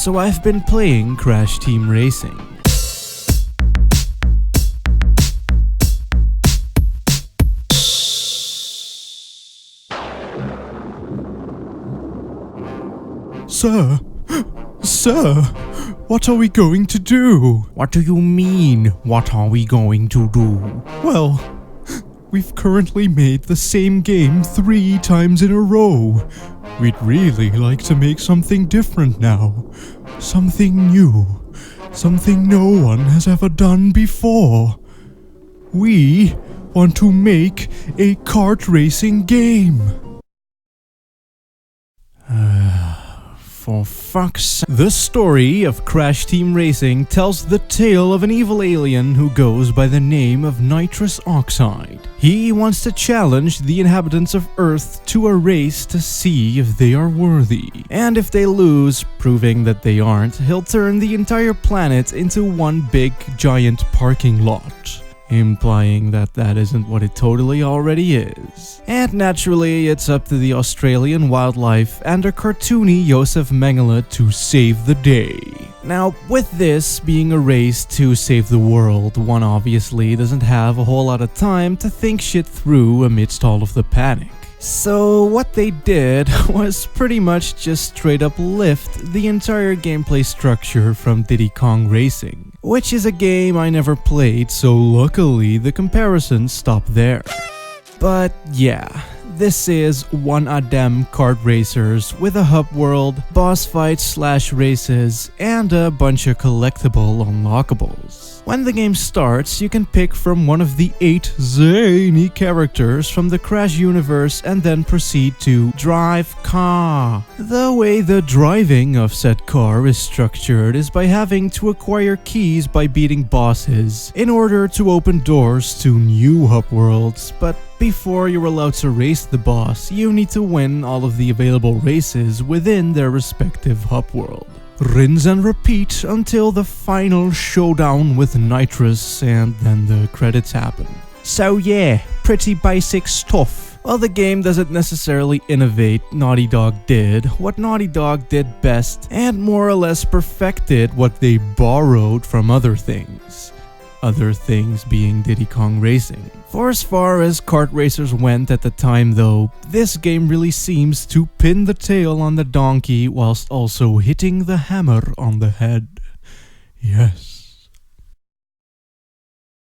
so I've been playing Crash Team Racing. Sir, what are we going to do? What do you mean, what are we going to do? Well, we've currently made the same game 3 times in a row. We'd really like to make something different now. Something new. Something no one has ever done before. We want to make a kart racing game. For fuck's sake. The story of Crash Team Racing tells the tale of an evil alien who goes by the name of Nitrous Oxide. He wants to challenge the inhabitants of Earth to a race to see if they are worthy. And if they lose, proving that they aren't, he'll turn the entire planet into one big, giant parking lot. Implying that that isn't what it totally already is. And naturally, it's up to the Australian wildlife and a cartoony Josef Mengele to save the day. Now, with this being a race to save the world, one obviously doesn't have a whole lot of time to think shit through amidst all of the panic. So what they did was pretty much just straight up lift the entire gameplay structure from Diddy Kong Racing, which is a game I never played, so luckily the comparisons stop there. But yeah, this is one of them kart racers with a hub world, boss fights / races, and a bunch of collectible unlockables. When the game starts, you can pick from one of the 8 zany characters from the Crash universe and then proceed to drive car. The way the driving of said car is structured is by having to acquire keys by beating bosses in order to open doors to new hub worlds, but before you're allowed to race the boss, you need to win all of the available races within their respective hub world. Rinse and repeat until the final showdown with Nitrous, and then the credits happen. So yeah, pretty basic stuff. While the game doesn't necessarily innovate, Naughty Dog did what Naughty Dog did best and more or less perfected what they borrowed from other things. Other things being Diddy Kong Racing. For as far as kart racers went at the time though, this game really seems to pin the tail on the donkey whilst also hitting the hammer on the head. Yes.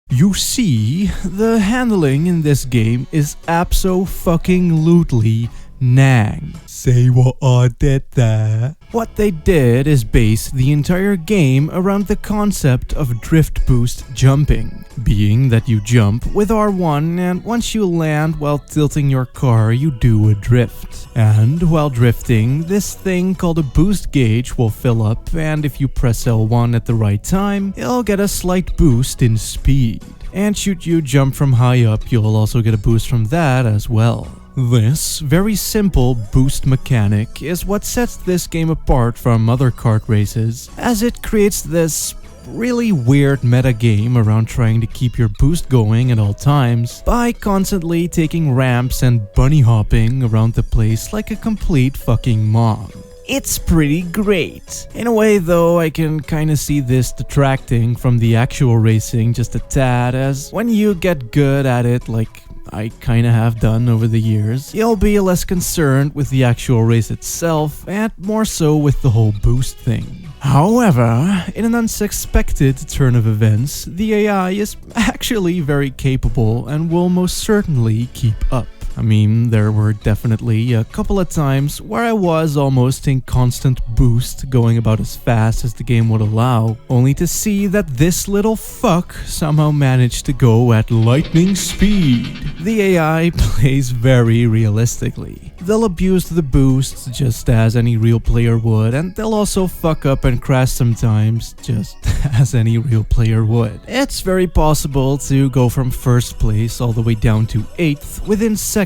You see, the handling in this game is abso-fucking-lutely nang. Say what I did there. What they did is base the entire game around the concept of drift boost jumping, being that you jump with R1 and once you land while tilting your car you do a drift. And while drifting, this thing called a boost gauge will fill up, and if you press L1 at the right time, it'll get a slight boost in speed. And should you jump from high up, you'll also get a boost from that as well. This very simple boost mechanic is what sets this game apart from other kart races, as it creates this really weird meta game around trying to keep your boost going at all times by constantly taking ramps and bunny hopping around the place like a complete fucking mong. It's pretty great. In a way though, I can kinda see this detracting from the actual racing just a tad, as when you get good at it, like I kinda have done over the years, you'll be less concerned with the actual race itself and more so with the whole boost thing. However, in an unsuspected turn of events, the AI is actually very capable and will most certainly keep up. I mean, there were definitely a couple of times where I was almost in constant boost, going about as fast as the game would allow, only to see that this little fuck somehow managed to go at lightning speed. The AI plays very realistically. They'll abuse the boosts just as any real player would, and they'll also fuck up and crash sometimes just as any real player would. It's very possible to go from first place all the way down to 8th within seconds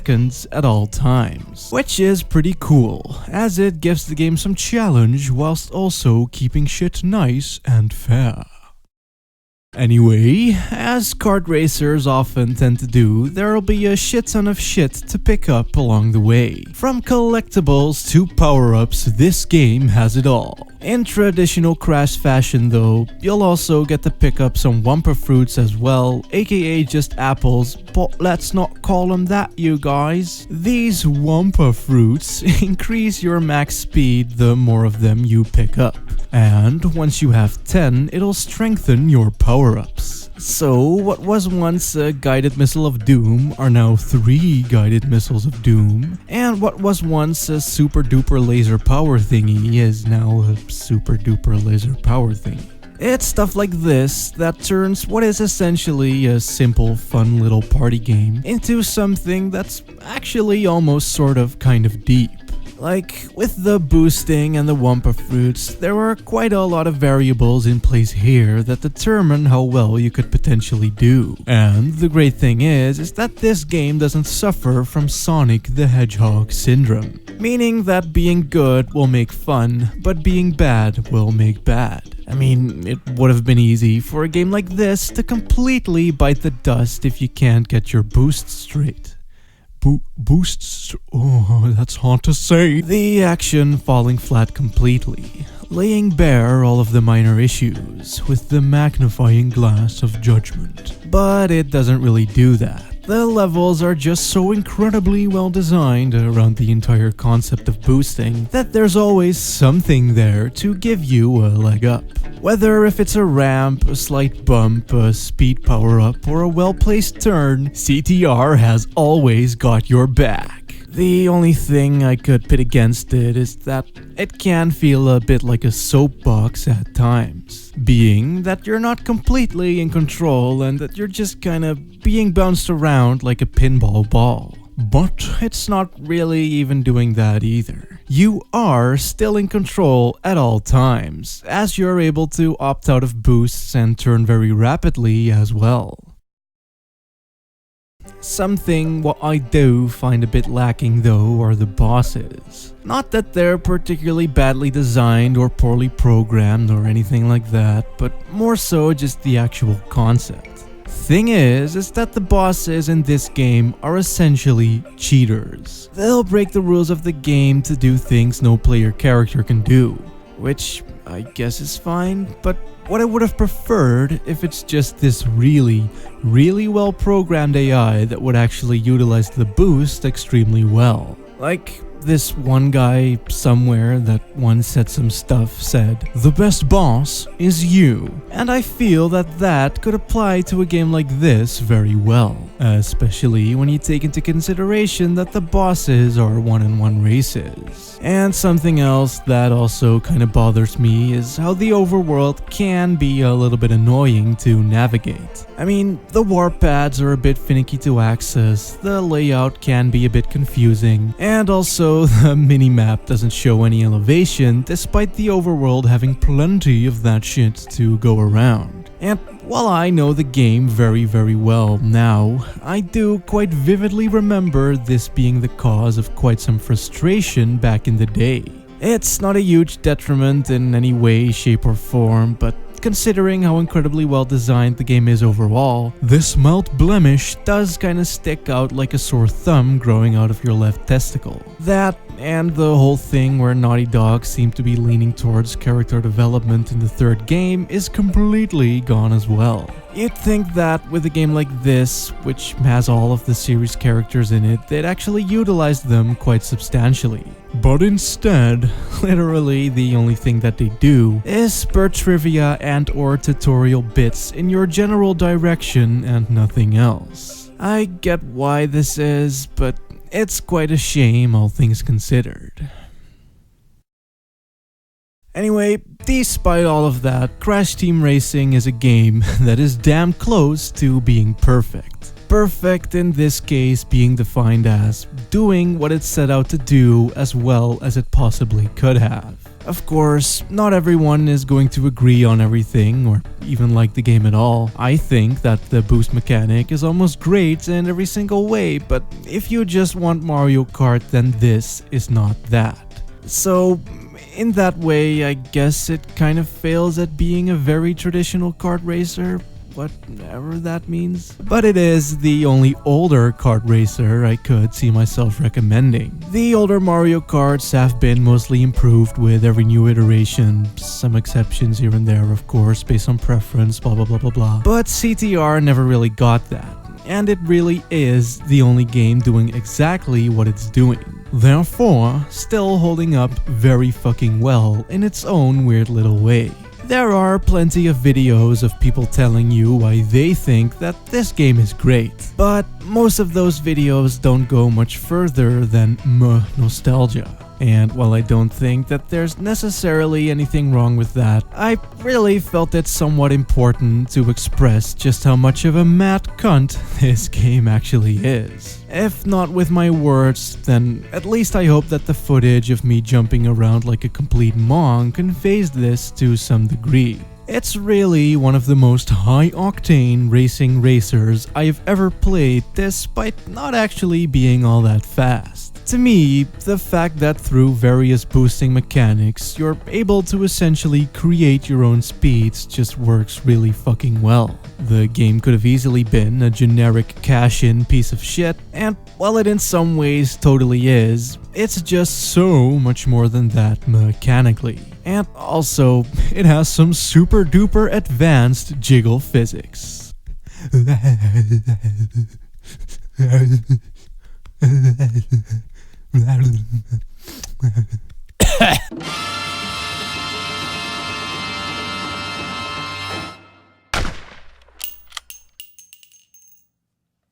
at all times, which is pretty cool, as it gives the game some challenge whilst also keeping shit nice and fair. Anyway, as kart racers often tend to do, there'll be a shit ton of shit to pick up along the way. From collectibles to power-ups, this game has it all. In traditional Crash fashion though, you'll also get to pick up some Wumpa fruits as well, aka just apples, but let's not call them that, you guys. These Wumpa fruits increase your max speed the more of them you pick up, and once you have 10, it'll strengthen your power-ups. So what was once a guided missile of doom are now 3 guided missiles of doom, and what was once a super duper laser power thingy is now a super duper laser power thingy. It's stuff like this that turns what is essentially a simple fun little party game into something that's actually almost sort of kind of deep. Like, with the boosting and the Wumpa fruits, there were quite a lot of variables in place here that determine how well you could potentially do. And the great thing is that this game doesn't suffer from Sonic the Hedgehog syndrome. Meaning that being good will make fun, but being bad will make bad. I mean, it would have been easy for a game like this to completely bite the dust if you can't get your boosts straight. Boosts? Oh, that's hard to say. The action falling flat completely, laying bare all of the minor issues with the magnifying glass of judgment. But it doesn't really do that. The levels are just so incredibly well designed around the entire concept of boosting that there's always something there to give you a leg up. Whether if it's a ramp, a slight bump, a speed power-up, or a well-placed turn, CTR has always got your back. The only thing I could pit against it is that it can feel a bit like a soapbox at times, being that you're not completely in control and that you're just kind of being bounced around like a pinball ball. But it's not really even doing that either. You are still in control at all times, as you're able to opt out of boosts and turn very rapidly as well. Something what I do find a bit lacking though are the bosses. Not that they're particularly badly designed or poorly programmed or anything like that, but more so just the actual concept. Thing is that the bosses in this game are essentially cheaters. They'll break the rules of the game to do things no player character can do, which I guess is fine, but what I would have preferred if it's just this really well programmed AI that would actually utilize the boost extremely well. Like this one guy somewhere that once said some stuff said, "The best boss is you." And I feel that could apply to a game like this very well, especially when you take into consideration that the bosses are one-on-one races. And something else that also kind of bothers me is how the overworld can be a little bit annoying to navigate. I mean, the warp pads are a bit finicky to access, the layout can be a bit confusing, and also the minimap doesn't show any elevation despite the overworld having plenty of that shit to go around. And while I know the game very well now, I do quite vividly remember this being the cause of quite some frustration back in the day. It's not a huge detriment in any way, shape or form, but considering how incredibly well designed the game is overall, this mild blemish does kinda stick out like a sore thumb growing out of your left testicle. That and the whole thing where Naughty Dog seemed to be leaning towards character development in the third game is completely gone as well. You'd think that with a game like this, which has all of the series characters in it, they'd actually utilize them quite substantially. But instead, literally the only thing that they do is spur trivia and or tutorial bits in your general direction and nothing else. I get why this is, but it's quite a shame all things considered. Anyway, despite all of that, Crash Team Racing is a game that is damn close to being perfect. Perfect in this case being defined as doing what it set out to do as well as it possibly could have. Of course, not everyone is going to agree on everything or even like the game at all. I think that the boost mechanic is almost great in every single way, but if you just want Mario Kart, then this is not that. So, in that way, I guess it kind of fails at being a very traditional kart racer. whatever that means. But it is the only older kart racer I could see myself recommending. The older Mario Karts have been mostly improved with every new iteration, some exceptions here and there of course, based on preference, blah blah blah blah blah. But CTR never really got that. And it really is the only game doing exactly what it's doing. Therefore, still holding up very fucking well in its own weird little way. There are plenty of videos of people telling you why they think that this game is great, but most of those videos don't go much further than nostalgia. And while I don't think that there's necessarily anything wrong with that, I really felt it somewhat important to express just how much of a mad cunt this game actually is. If not with my words, then at least I hope that the footage of me jumping around like a complete monk conveys this to some degree. It's really one of the most high-octane racing racers I've ever played, despite not actually being all that fast. To me, the fact that through various boosting mechanics, you're able to essentially create your own speeds just works really fucking well. The game could have easily been a generic cash-in piece of shit, and while it in some ways totally is, it's just so much more than that mechanically. And also, it has some super duper advanced jiggle physics.